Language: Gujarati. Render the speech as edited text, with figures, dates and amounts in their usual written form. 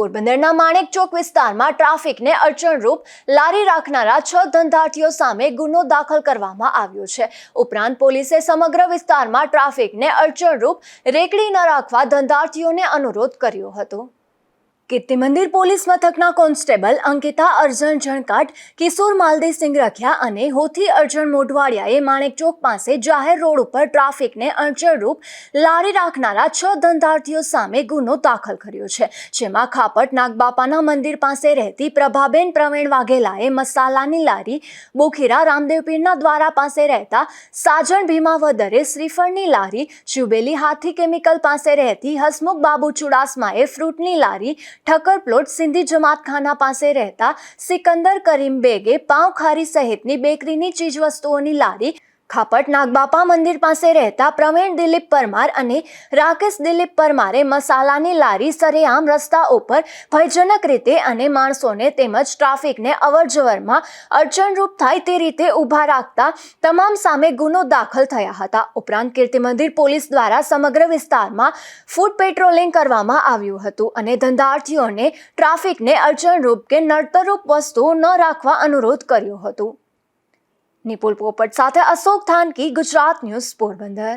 પોરબંદરના માણેક ચોક વિસ્તારમાં ટ્રાફિકને અડચણરૂપ લારી રાખનારા 6 ધંધાર્થીઓ સામે ગુનો દાખલ કરવામાં આવ્યો છે। ઉપરાંત પોલીસે સમગ્ર વિસ્તારમાં ટ્રાફિકને અડચણરૂપ રેકડી ન રાખવા ધંધાર્થીઓને અનુરોધ કર્યો હતો। કીર્તિ મંદિર પોલીસ મથકના કોન્સ્ટેબલ અંકિતા અર્જણ જણકાટ, કિશોર માલદેસિંહ રખિયા અને હોથી અર્જણ મોઢવાડિયાએ માણેક ચોક પાસે જાહેર રોડ ઉપર ટ્રાફિકને અડચણરૂપ લારી રાખનારા 6 ધંધાર્થીઓ સામે ગુનો દાખલ કર્યો છે, જેમાં ખાપટ નાગબાપાના મંદિર પાસે રહેતી પ્રભાબેન પ્રવીણ વાઘેલાએ મસાલાની લારી, બોખીરા રામદેવ પીરના દ્વારા પાસે રહેતા સાજણ ભીમાવદરે શ્રીફળની લારી, જુબેલી હાથી કેમિકલ પાસે રહેતી હસમુખ બાબુ ચુડાસમાએ ફ્રૂટની લારી, ઠક્કર પ્લોટ સિંધી જમાતખાના પાસે રહેતા સિકંદર કરીમ બેગે પાઉં ખારી સહિતની બેકરીની ચીજવસ્તુઓની લારી, ખાપટ નાગબાપા મંદિર પાસે રહેતા પ્રવીણ દિલીપ પરમાર અને રાકેશ દિલીપ પરમારે મસાલાની લારી સરેઆમ રસ્તા ઉપર ભયજનક રીતે અને માણસોને તેમજ ટ્રાફિકને અવરજવરમાં અડચણરૂપ થાય તે રીતે ઊભા રાખતા તમામ સામે ગુનો દાખલ થયા હતા। ઉપરાંત કીર્તિ મંદિર પોલીસ દ્વારા સમગ્ર વિસ્તારમાં ફૂટ પેટ્રોલિંગ કરવામાં આવ્યું હતું અને ધંધાર્થીઓને ટ્રાફિકને અડચણરૂપ કે નડતરરૂપ વસ્તુઓ ન રાખવા અનુરોધ કર્યો હતો। નિપુલ પોપટ સાથે અશોક થાનકી, ગુજરાત ન્યૂઝ, પોરબંદર।